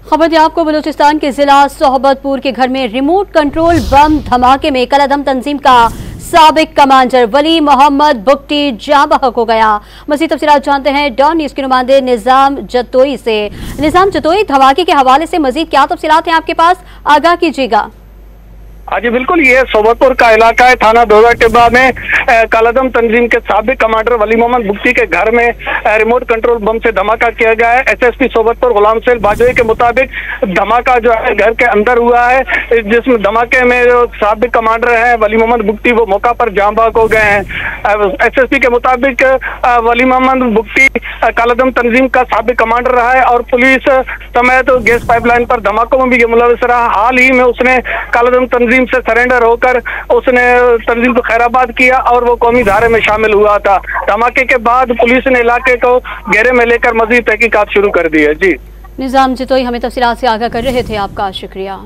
खबर थी आपको बलूचिस्तान के जिला सोहबतपुर के घर में रिमोट कंट्रोल बम धमाके में कलादम तंजीम का साबिक कमांडर वली मोहम्मद बुगटी जाँ बहक हो गया। मज़ीद तफसीलात जानते हैं डॉन न्यूज़ के नुमाइंदे निज़ाम जतोई से। निज़ाम जतोई, धमाके के हवाले से मज़ीद क्या तफसीलात हैं आपके पास, आगाह कीजिएगा। हाँ जी बिल्कुल, ये सोबतपुर का इलाका है, थाना दोदा टिब्बा में कालादम तंजीम के साबिक कमांडर वली मोहम्मद बुगटी के घर में रिमोट कंट्रोल बम से धमाका किया गया है। एसएसपी सोबतपुर गुलाम सेल बाजोई के मुताबिक धमाका जो है घर के अंदर हुआ है, जिसमें धमाके में जो साबिक कमांडर है वली मोहम्मद बुगटी वो मौका पर जाँ बहक हो गए हैं। एसएसपी के मुताबिक वली मोहम्मद बुगटी कालादम तंजीम का साबिक कमांडर रहा है और पुलिस समेत गैस पाइपलाइन पर धमाकों में भी मुलविस रहा। हाल ही में उसने कालादम तंजीम से सरेंडर होकर उसने तंजीम को खैराबाद किया और वो कौमी धारे में शामिल हुआ था। धमाके के बाद पुलिस ने इलाके को घेरे में लेकर मजीद तहकीकात शुरू कर दी है। जी निज़ाम जतोई हमें तफसीलात से आगाह कर रहे थे, आपका शुक्रिया।